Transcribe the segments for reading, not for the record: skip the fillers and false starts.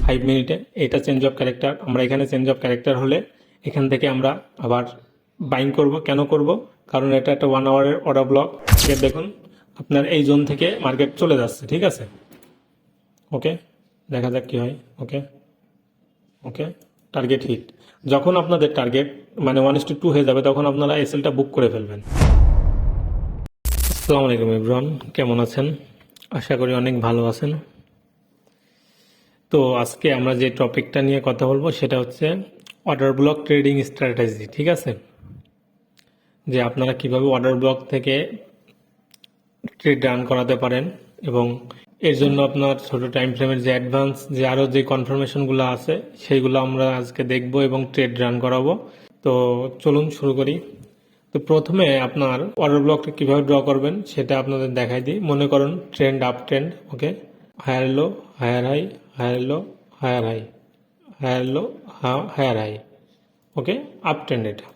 5 মিনিটে। এটা change of character. আমরা এখানে চেঞ্জ অফ ক্যারেক্টার হলে এখান থেকে আমরা আবার বাইং করব। কেন করব? কারণ এটা একটা 1 আওয়ারের অর্ডার ব্লক। দেখুন আপনার এই জোন থেকে মার্কেট চলে যাচ্ছে, ঠিক আছে। ওকে, দেখা যাক কি হয়। ওকে ওকে, টার্গেট হিট। যখন আপনাদের টার্গেট মানে 1:2 হয়ে যাবে তখন আপনারা এসএলটা বুক করে ফেলবেন। আসসালামু আলাইকুম এভরিওয়ান, কেমন আছেন? আশা করি অনেক ভালো আছেন। তো আজকে আমরা যে টপিকটা নিয়ে কথা বলবো সেটা হচ্ছে অর্ডার ব্লক ট্রেডিং স্ট্র্যাটেজি, ঠিক আছে। যে আপনারা কিভাবে অর্ডার ব্লক থেকে ট্রেড রান করাতে পারেন এবং এর জন্য আপনার ছোট টাইম ফ্রেমের যে অ্যাডভান্স যে আরও যে কনফার্মেশনগুলো আছে সেইগুলো আমরা আজকে দেখব এবং ট্রেড রান করাবো। তো চলুন শুরু করি। তো প্রথমে আপনার অর্ডার ব্লকটা কীভাবে ড্র করবেন সেটা আপনাদের দেখাই দিই। মনে করুন trend up trend, okay, higher low higher high, higher low higher high, higher low higher high, okay, up trend. এটা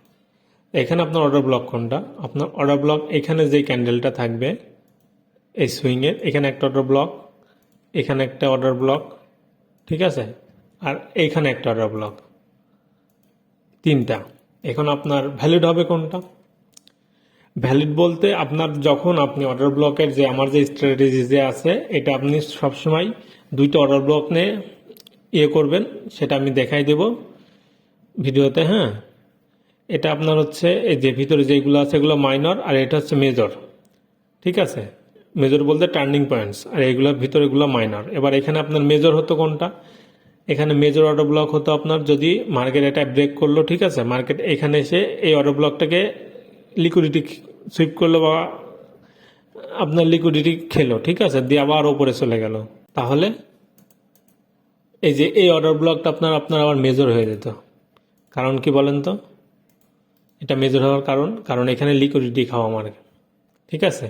এখানে আপনার অর্ডার ব্লক কোনটা? আপনার অর্ডার ব্লক এখানে যে ক্যান্ডেলটা থাকবে এই সুইংয়ের, এখানে একটা অর্ডার ব্লক, এখানে একটা অর্ডার ব্লক, ঠিক আছে, আর এইখানে একটা অর্ডার ব্লক, তিনটা। এখন আপনার ভ্যালিড হবে কোনটা? ভ্যালিড বলতে আপনার যখন আপনি অর্ডার ব্লকের যে আমার যে স্ট্র্যাটেজি যে আছে এটা আপনি সবসময় দুইটা অর্ডার ব্লক নিয়ে করবেন, সেটা আমি দেখাই দেব ভিডিওতে। হ্যাঁ, এটা আপনার হচ্ছে এই যে ভিতরে যেগুলো আছে এগুলো মাইনর আর এটা হচ্ছে মেজর, ঠিক আছে। মেজর বলতে টার্নিং পয়েন্টস, আর এইগুলোর ভিতরে এগুলো মাইনর। এবার এখানে আপনার মেজর হতো কোনটা? এখানে মেজর অর্ডার ব্লক হতো আপনার যদি মার্কেট এটা ব্রেক করলো, ঠিক আছে, মার্কেট এখানে এসে এই অর্ডার ব্লকটাকে লিকুইডিটি সুইপ করলো বা আপনার লিকুইডিটি খেলো, ঠিক আছে, দিয়ে আবার ওপরে চলে গেল, তাহলে এই যে এই অর্ডার ব্লকটা আপনার আপনার আবার মেজর হয়ে যেত। কারণ কি বলেন তো? এটা মেজর হওয়ার কারণ এখানে লিকুইডিটি খাওয়া মার্কেট, ঠিক আছে,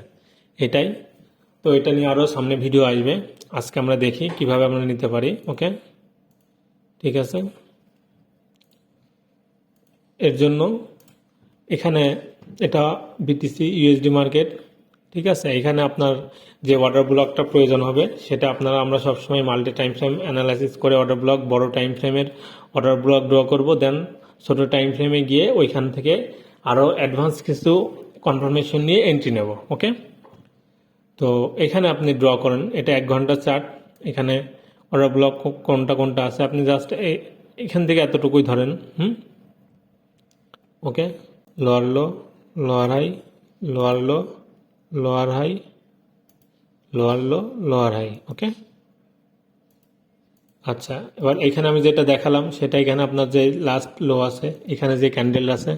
এটাই। তো এটা নিয়ে আরও সামনে ভিডিও আসবে। আজকে আমরা দেখি কিভাবে আমরা নিতে পারি। ওকে, ঠিক আছে। এর জন্য এখানে এটা বিটিসি ইউএসডি মার্কেট, ঠিক আছে। এখানে আপনার যে অর্ডার ব্লকটা প্রয়োজন হবে সেটা আমরা সবসময় মাল্টি টাইম ফ্রেম অ্যানালাইসিস করে অর্ডার ব্লক বড় টাইম ফ্রেমের অর্ডার ব্লক ড্র করব, দেন ছোট টাইম ফ্রেমে গিয়ে ওইখান থেকে আরও অ্যাডভান্স কিছু কনফার্মেশন নিয়ে এন্ট্রি নেব। ওকে, তো এখানে আপনি ড্র করেন, এটা 1 ঘন্টা চার্ট। এখানে অর্ডার ব্লক কোনটা কোনটা আছে আপনি জাস্ট এখান থেকে এতটুকুই ধরেন। Okay, lower low, lower high, lower low, lower high, lower low, lower high, okay. আচ্ছা, এবার এখানে আমি যেটা দেখালাম সেটা এখানে আপনার যে লাস্ট লো আছে, এখানে যে ক্যান্ডেল আছে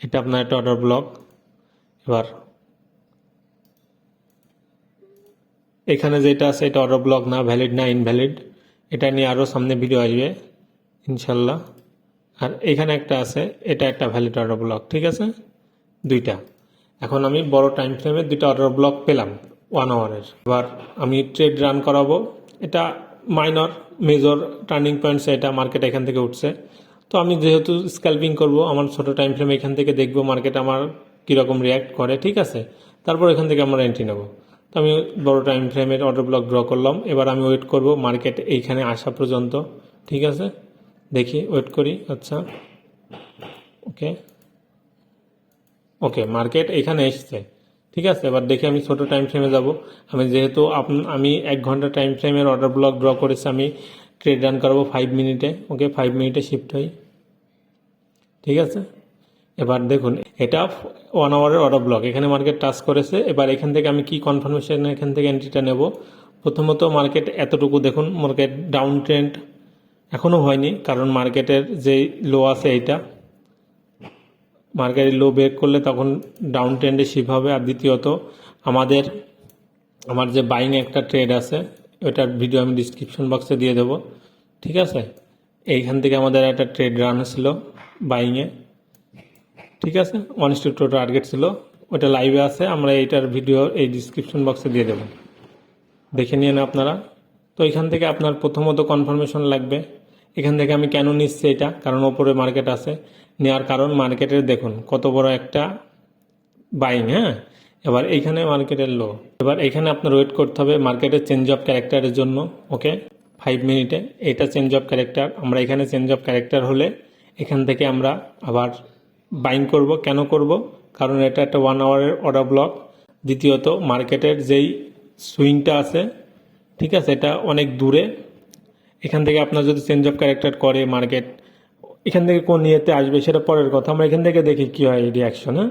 এটা আপনার একটা অর্ডার ব্লক। এবার এখানে যেটা আছে এটা অর্ডার ব্লক না, ভ্যালিড না ইনভ্যালিড, এটা নিয়ে আরও সামনে ভিডিও আসবে ইনশাল্লাহ। আর এখানে একটা আছে, এটা একটা ভ্যালিড অর্ডার ব্লক, ঠিক আছে, দুইটা। এখন আমি বড় টাইম ফ্রেমে দুইটা অর্ডার ব্লক পেলাম 1 আওয়ারের। এবার আমি ট্রেড রান করাবো। এটা মাইনর মেজর টার্নিং পয়েন্টস, এটা মার্কেট এখান থেকে উঠছে। তো আমি যেহেতু স্ক্যালপিং করব, আমার ছোট টাইম ফ্রেম এখান থেকে দেখব মার্কেট আমার কীরকম রিয়্যাক্ট করে, ঠিক আছে। তারপর এখান থেকে আমরা এন্ট্রি নেব। তো আমি বড় টাইম ফ্রেমের অর্ডার ব্লক ড্র করলাম। এবার আমি ওয়েট করব মার্কেট এইখানে আসা পর্যন্ত, ঠিক আছে। দেখি, ওয়েট করি। আচ্ছা, ওকে ওকে, মার্কেট এখানে এসছে, ঠিক আছে। এবার দেখি আমি ছোট টাইম ফ্রেমে যাব। আমি যেহেতু আমি 1 ঘন্টা টাইম ফ্রেমের অর্ডার ব্লক ড্র করেছি, আমি ট্রেড রান করাবো 5 মিনিটে। ওকে, 5 মিনিটে শিফট হই, ঠিক আছে। এবার দেখুন এটা 1 আওয়ারের অর্ডার ব্লক, এখানে মার্কেট টাচ করেছে। এবার এখান থেকে আমি কি কনফার্মেশন এখান থেকে এন্ট্রিটা নেব? প্রথমত মার্কেট এতটুকু দেখুন, মার্কেট ডাউন ট্রেন্ড এখনও হয়নি, কারণ মার্কেটের যে লো আছে এইটা, মার্কেটের লো ব্রেক করলে তখন ডাউন ট্রেন্ডে শিফট হবে। আর দ্বিতীয়ত আমার যে বাইং একটা ট্রেড আছে ওটার ভিডিও আমি ডিসক্রিপশন বক্সে দিয়ে দেবো, ঠিক আছে। এইখান থেকে আমাদের একটা ট্রেড রান ছিল বাইংয়ে, ঠিক আছে, 1:2 টার্গেট ছিল, ওটা লাইভে আছে। আমরা এইটার ভিডিও এই ডিসক্রিপশন বক্সে দিয়ে দেবো, দেখে নিন আপনারা। তো এখান থেকে আপনার প্রথমত কনফার্মেশন লাগবে। এখান থেকে আমি কেন নিচ্ছি এটা, কারণ ওপরে মার্কেট আছে, নেওয়ার কারণ মার্কেটের দেখুন কত বড় একটা বাইং। হ্যাঁ, এবার এইখানে মার্কেটের লো। এবার এখানে আপনার ওয়েট করতে হবে মার্কেটের চেঞ্জ অফ ক্যারেক্টারের জন্য। ওকে, 5 মিনিটে। এটা চেঞ্জ অফ ক্যারেক্টার। আমরা এখানে চেঞ্জ অফ ক্যারেক্টার হলে এখান থেকে আমরা আবার বাইং করব। কেন করব? কারণ এটা একটা 1 আওয়ারের অর্ডার ব্লক। দ্বিতীয়ত মার্কেটের যেই সুইংটা আছে, ঠিক আছে, এটা অনেক দূরে। এখান থেকে আপনার যদি চেঞ্জ অফ ক্যারেক্টার করে মার্কেট, এখান থেকে কোন ইয়েতে আসবে সেটা পরের কথা। আমরা এখান থেকে দেখি কি হয় রিয়াকশন। হ্যাঁ,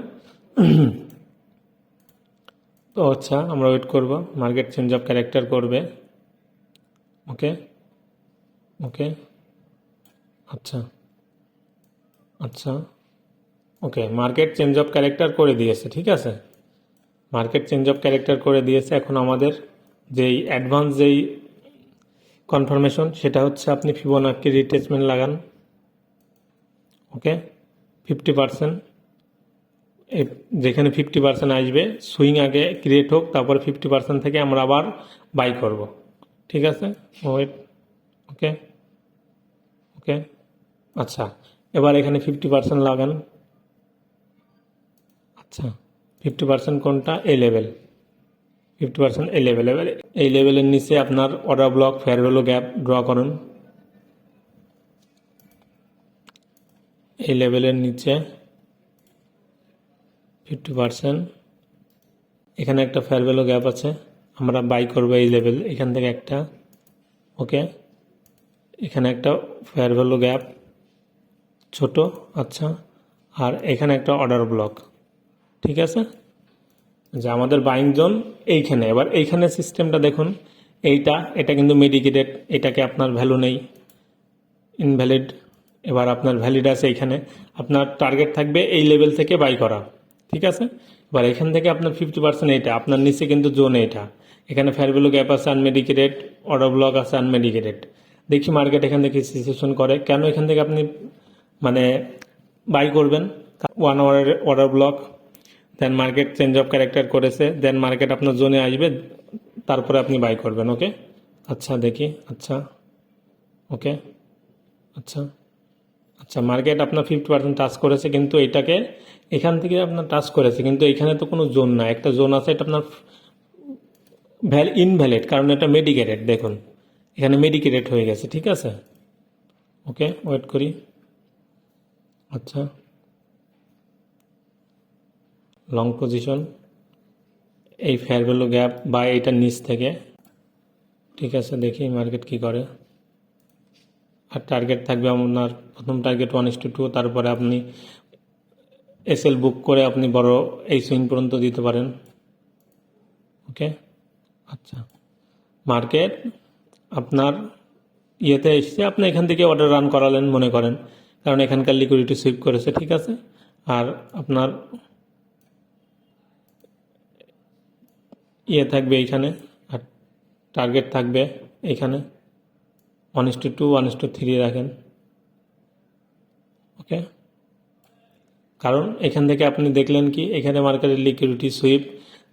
তো আচ্ছা, আমরা ওয়েট করব। মার্কেট চেঞ্জ অফ ক্যারেক্টার করবে। ওকে, ওকে, আচ্ছা, আচ্ছা, ওকে, মার্কেট চেঞ্জ অফ ক্যারেক্টার করে দিয়েছে। ঠিক আছে, মার্কেট চেঞ্জ অফ ক্যারেক্টার করে দিয়েছে। এখন আমাদের যেই অ্যাডভান্স যেই কনফার্মেশন, সেটা হচ্ছে আপনি ফিবোনাক্কি রিট্রেসমেন্ট লাগান। ওকে, 50%, যেখানে 50% আসবে, সুইং আগে ক্রিয়েট হোক, তারপরে 50% থেকে আমরা আবার বাই করব। ঠিক আছে, ওয়েট। ওকে, ওকে, আচ্ছা, এবার এখানে 50% লাগান। আচ্ছা, 50% কোনটা? এই লেভেল, 50% এই লেভেল। এবার এই লেভেলের নিচে আপনার order block, fair value gap draw করুন। এই লেভেলের নিচে 50%, এখানে একটা ফেয়ার ভ্যালু গ্যাপ আছে, আমরা বাই করবো এই লেভেল, এখান থেকে একটা। ওকে, এখানে একটা ফেয়ার ভ্যালু গ্যাপ ছোট। আচ্ছা, আর এখানে একটা অর্ডার ব্লক। ঠিক আছে, যে আমাদের বাইং জোন এইখানে। এবার এইখানে সিস্টেমটা দেখুন, এটা কিন্তু মেডিকেটেড, এটাকে আপনার ভ্যালু নেই, ইনভ্যালিড। এবার আপনার ভ্যালিড আছে এইখানে। আপনার টার্গেট থাকবে এই লেভেল থেকে বাই করা। ঠিক আছে, এবার এখান থেকে আপনার 50% এইটা, আপনার নিচে কিন্তু জোন এইটা। এখানে ফেয়ার ভ্যালু গ্যাপ আছে আনমেডিকেটেড, অর্ডার ব্লক আছে আনমেডিকেটেড। দেখি মার্কেট এখান থেকে সিচুয়েশন করে কেন এখান থেকে আপনি মানে বাই করবেন। 1 আওয়ারের order block, then market change of character করেছে, দেন মার্কেট আপনার জোনে আসবে, তারপরে আপনি বাই করবেন। ওকে, আচ্ছা দেখি, আচ্ছা, ওকে, আচ্ছা, আচ্ছা, মার্কেট আপনার 50% টাচ করেছে, কিন্তু এটাকে এখান থেকে আপনার টাচ করেছে, কিন্তু এখানে তো কোনো জোন না। একটা জোন আছে, এটা আপনার ইনভ্যালিড, কারণ এটা মেডিকেটেড। দেখুন এখানে মেডিকেটেড হয়ে গেছে। ঠিক আছে, ওকে, ওয়েট করি। আচ্ছা, লং পজিশন এই ফেয়ার ভ্যালু গ্যাপ বা এইটার নিচ থেকে। ঠিক আছে, দেখি মার্কেট কি করে। আর টার্গেট থাকবে আপনার, প্রথম টার্গেট 1:2, তারপরে আপনি এসএল বুক করে আপনি বড় এই সুইং পর্যন্ত দিতে পারেন। ওকে, আচ্ছা, মার্কেট আপনার ইয়েতে এসেছে, আপনি এখান থেকে অর্ডার রান করালেন মনে করেন, কারণ এখানকার লিকুইডিটি সুইপ করেছে। ঠিক আছে, আর আপনার ইয়ে থাকবে এইখানে, আর টার্গেট থাকবে এইখানে 1:2, 1:3 রাখেন। ওকে, কারণ এখান থেকে আপনি দেখলেন কি এখানে মার্কেটের লিকুইডিটি সুইপ,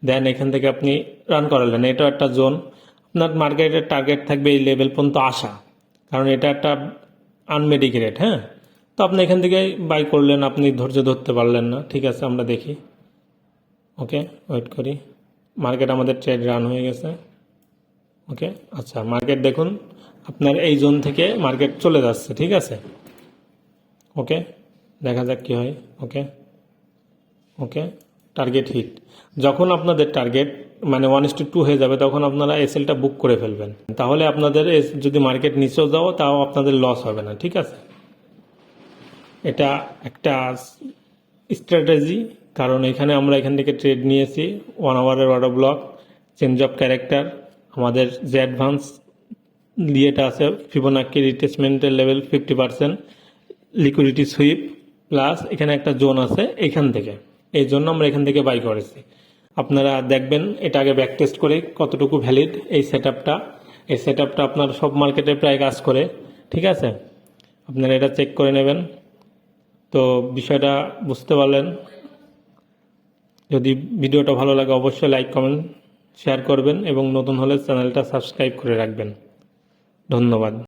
দেন এখান থেকে আপনি রান করালেন। এটা একটা জোন, আপনার মার্কেটের টার্গেট থাকবে এই লেভেল পর্যন্ত আসা, কারণ এটা একটা আনমেডিকেটেড। হ্যাঁ, তো আপনি এখান থেকে বাই করলেন, আপনি ধৈর্য ধরতে পারলেন না। ঠিক আছে, আমরা দেখি। ওকে, ওয়েট করি। মার্কেট আমাদের ট্রেড রান হয়ে গেছে। ওকে, আচ্ছা, মার্কেট দেখুন আপনার এই জোন থেকে মার্কেট চলে যাচ্ছে। ঠিক আছে, ওকে, দেখা যাক কি হয়। ওকে, ওকে, টার্গেট হিট। যখন আপনাদের টার্গেট মানে 1:2 হয়ে যাবে, তখন আপনারা এসএলটা বুক করে ফেলবেন। তাহলে আপনাদের যদি মার্কেট নিচেও যাও, তাও আপনাদের লস হবে না। ঠিক আছে, এটা একটা স্ট্র্যাটেজি, কারণ এখানে আমরা এখান থেকে ট্রেড নিয়েছি। 1 আওয়ারের order block, change of character, আমাদের যে অ্যাডভান্স ইয়েটা আছে ফিবোনাক্কি রিট্রেসমেন্টের লেভেল 50%, লিকুইডিটি সুইপ, প্লাস এখানে একটা জোন আছে এখান থেকে। এই জন্য আমরা এখান থেকে বাই করেছি। আপনারা দেখবেন এটা আগে ব্যাক টেস্ট করে কতটুকু ভ্যালিড এই সেটআপটা। এই সেটআপটা আপনার সব মার্কেটে প্রায় কাজ করে। ঠিক আছে, আপনারা এটা চেক করে নেবেন। তো বিষয়টা বুঝতে পারলেন। যদি ভিডিওটা ভালো লাগে অবশ্যই লাইক, কমেন্ট, শেয়ার করবেন এবং নতুন হলে চ্যানেলটা সাবস্ক্রাইব করে রাখবেন। ধন্যবাদ।